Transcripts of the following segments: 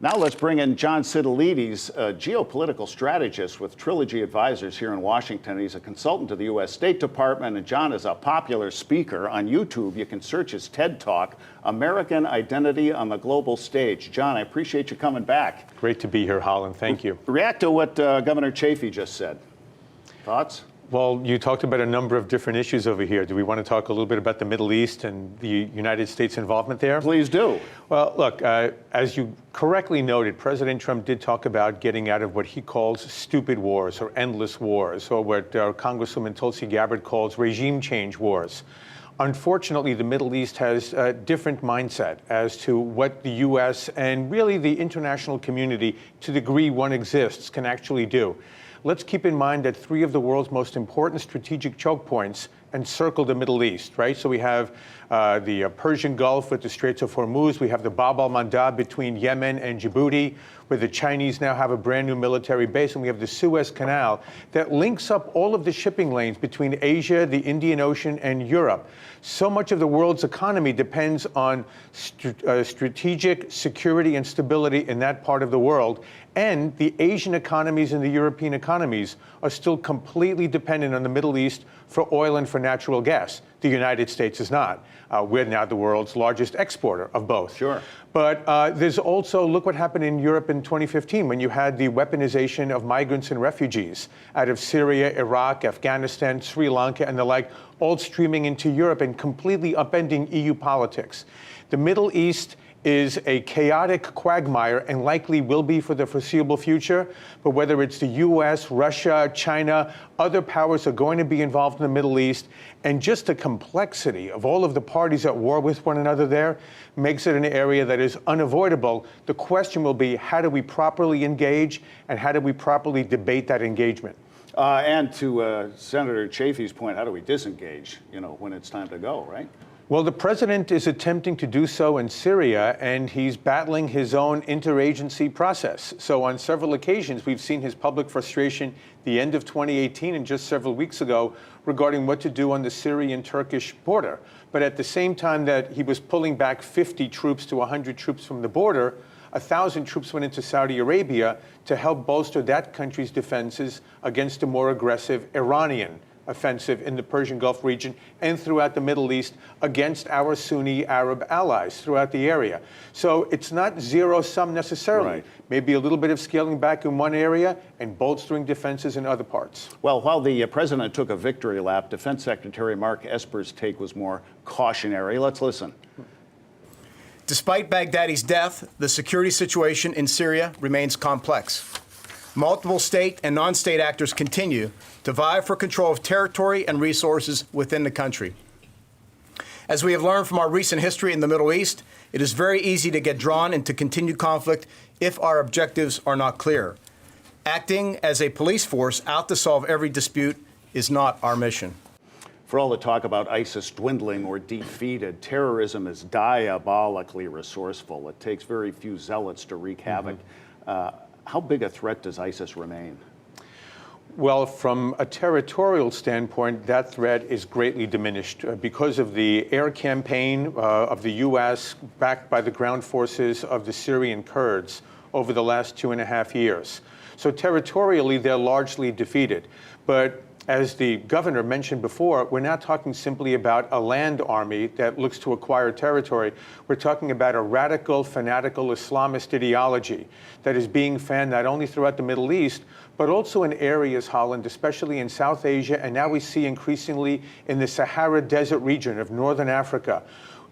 Now let's bring in John Sitilides, a geopolitical strategist with Trilogy Advisors here in Washington. He's a consultant to the U.S. State Department, and John is a popular speaker on YouTube. You can search his TED Talk, American Identity on the Global Stage. John, I appreciate you coming back. Great to be here, Holland. Thank you. React to what Governor Chafee just said. Thoughts? Well, you talked about a number of different issues over here. Do we want to talk a little bit about the Middle East and the United States involvement there? Please do. Well, look, as you correctly noted, President Trump did talk about getting out of what he calls stupid wars or endless wars, or what Congresswoman Tulsi Gabbard calls regime change wars. Unfortunately, the Middle East has a different mindset as to what the U.S. and really the international community, to the degree one exists, can actually do. Let's keep in mind that 3 of the world's most important strategic choke points encircle the Middle East, right? So we have the Persian Gulf with the Straits of Hormuz. We have the Bab al-Mandab between Yemen and Djibouti, where the Chinese now have a brand new military base. And we have the Suez Canal that links up all of the shipping lanes between Asia, the Indian Ocean, and Europe. So much of the world's economy depends on strategic security and stability in that part of the world. And the Asian economies and the European economies are still completely dependent on the Middle East for oil and for natural gas. The United States is not. We're now the world's largest exporter of both. Sure. But there's also, look what happened in Europe in 2015 when you had the weaponization of migrants and refugees out of Syria, Iraq, Afghanistan, Sri Lanka, and the like, all streaming into Europe and completely upending EU politics. The Middle East is a chaotic quagmire and likely will be for the foreseeable future. But whether it's the U.S., Russia, China, other powers are going to be involved in the Middle East. And just the complexity of all of the parties at war with one another there makes it an area that is unavoidable. The question will be, how do we properly engage and how do we properly debate that engagement? And to Senator Chafee's point, how do we disengage, when it's time to go, right? Well, the president is attempting to do so in Syria, and he's battling his own interagency process. So on several occasions, we've seen his public frustration the end of 2018 and just several weeks ago regarding what to do on the Syrian-Turkish border. But at the same time that he was pulling back 50 troops to 100 troops from the border, 1,000 troops went into Saudi Arabia to help bolster that country's defenses against a more aggressive Iranian offensive in the Persian Gulf region and throughout the Middle East against our Sunni Arab allies throughout the area. So it's not zero-sum necessarily. Right. Maybe a little bit of scaling back in one area and bolstering defenses in other parts. Well, while the president took a victory lap, Defense Secretary Mark Esper's take was more cautionary. Let's listen. Despite Baghdadi's death, the security situation in Syria remains complex. Multiple state and non-state actors continue to vie for control of territory and resources within the country. As we have learned from our recent history in the Middle East, it is very easy to get drawn into continued conflict if our objectives are not clear. Acting as a police force out to solve every dispute is not our mission. For all the talk about ISIS dwindling or defeated, terrorism is diabolically resourceful. It takes very few zealots to wreak havoc. How big a threat does ISIS remain? Well, from a territorial standpoint, that threat is greatly diminished because of the air campaign of the U.S. backed by the ground forces of the Syrian Kurds over the last 2.5 years. So territorially, they're largely defeated. But as the governor mentioned before, we're not talking simply about a land army that looks to acquire territory. We're talking about a radical, fanatical Islamist ideology that is being fanned not only throughout the Middle East, but also in areas, Holland, especially in South Asia, and now we see increasingly in the Sahara Desert region of Northern Africa,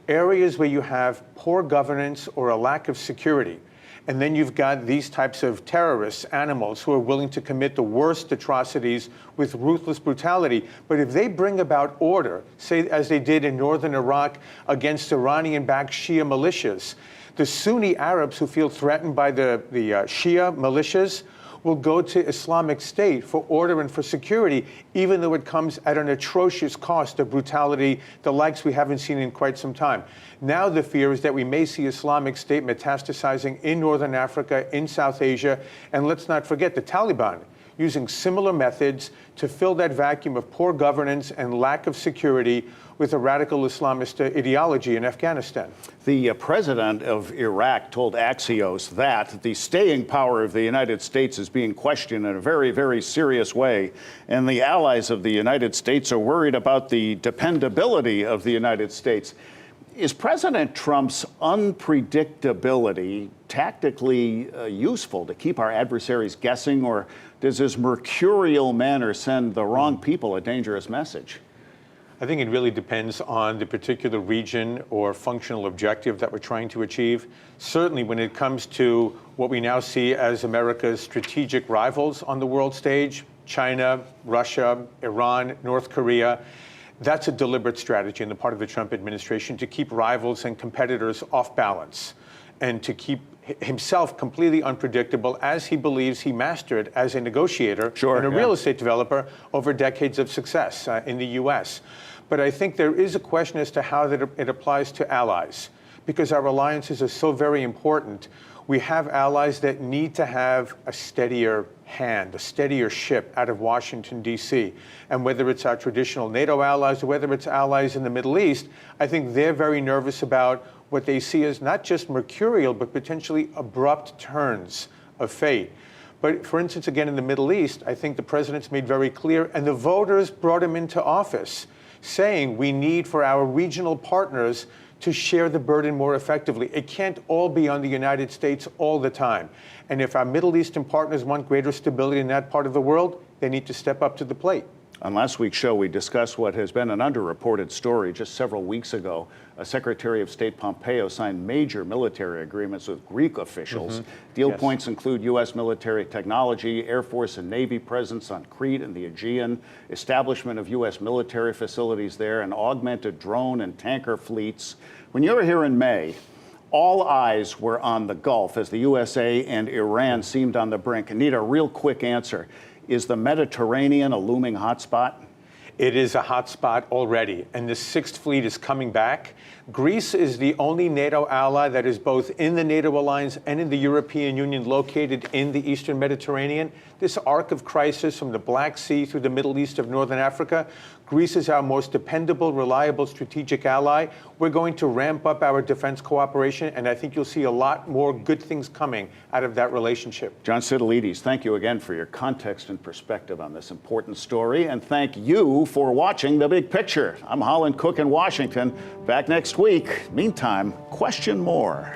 areas where you have poor governance or a lack of security. And then you've got these types of terrorists, animals, who are willing to commit the worst atrocities with ruthless brutality. But if they bring about order, say as they did in northern Iraq against Iranian-backed Shia militias, the Sunni Arabs who feel threatened by the Shia militias will go to Islamic State for order and for security, even though it comes at an atrocious cost of brutality, the likes we haven't seen in quite some time. Now the fear is that we may see Islamic State metastasizing in Northern Africa, in South Asia, and let's not forget the Taliban using similar methods to fill that vacuum of poor governance and lack of security with a radical Islamist ideology in Afghanistan. The president of Iraq told Axios that the staying power of the United States is being questioned in a very, very serious way, and the allies of the United States are worried about the dependability of the United States. Is President Trump's unpredictability tactically useful to keep our adversaries guessing, or does his mercurial manner send the wrong people a dangerous message? I think it really depends on the particular region or functional objective that we're trying to achieve. Certainly when it comes to what we now see as America's strategic rivals on the world stage, China, Russia, Iran, North Korea, that's a deliberate strategy on the part of the Trump administration to keep rivals and competitors off balance and to keep himself completely unpredictable, as he believes he mastered as a negotiator and a real estate developer over decades of success in the U.S. But I think there is a question as to how that it applies to allies, because our alliances are so very important. We have allies that need to have a steadier hand, a steadier ship out of Washington, D.C. And whether it's our traditional NATO allies or whether it's allies in the Middle East, I think they're very nervous about what they see as not just mercurial, but potentially abrupt turns of fate. But for instance, again, in the Middle East, I think the president's made very clear, and the voters brought him into office, saying we need for our regional partners to share the burden more effectively. It can't all be on the United States all the time. And if our Middle Eastern partners want greater stability in that part of the world, they need to step up to the plate. On last week's show, we discussed what has been an underreported story. Just several weeks ago, Secretary of State Pompeo signed major military agreements with Greek officials. Deal points include U.S. military technology, Air Force and Navy presence on Crete and the Aegean, establishment of U.S. military facilities there, and augmented drone and tanker fleets. When you were here in May, all eyes were on the Gulf as the USA and Iran seemed on the brink. I need a real quick answer. Is the Mediterranean a looming hotspot? It is a hotspot already, and the Sixth Fleet is coming back. Greece is the only NATO ally that is both in the NATO alliance and in the European Union located in the Eastern Mediterranean. This arc of crisis from the Black Sea through the Middle East of Northern Africa, Greece is our most dependable, reliable strategic ally. We're going to ramp up our defense cooperation, and I think you'll see a lot more good things coming out of that relationship. John Sitilides, thank you again for your context and perspective on this important story, and thank you for watching The Big Picture. I'm Holland Cook in Washington. Back next week. Meantime, question more.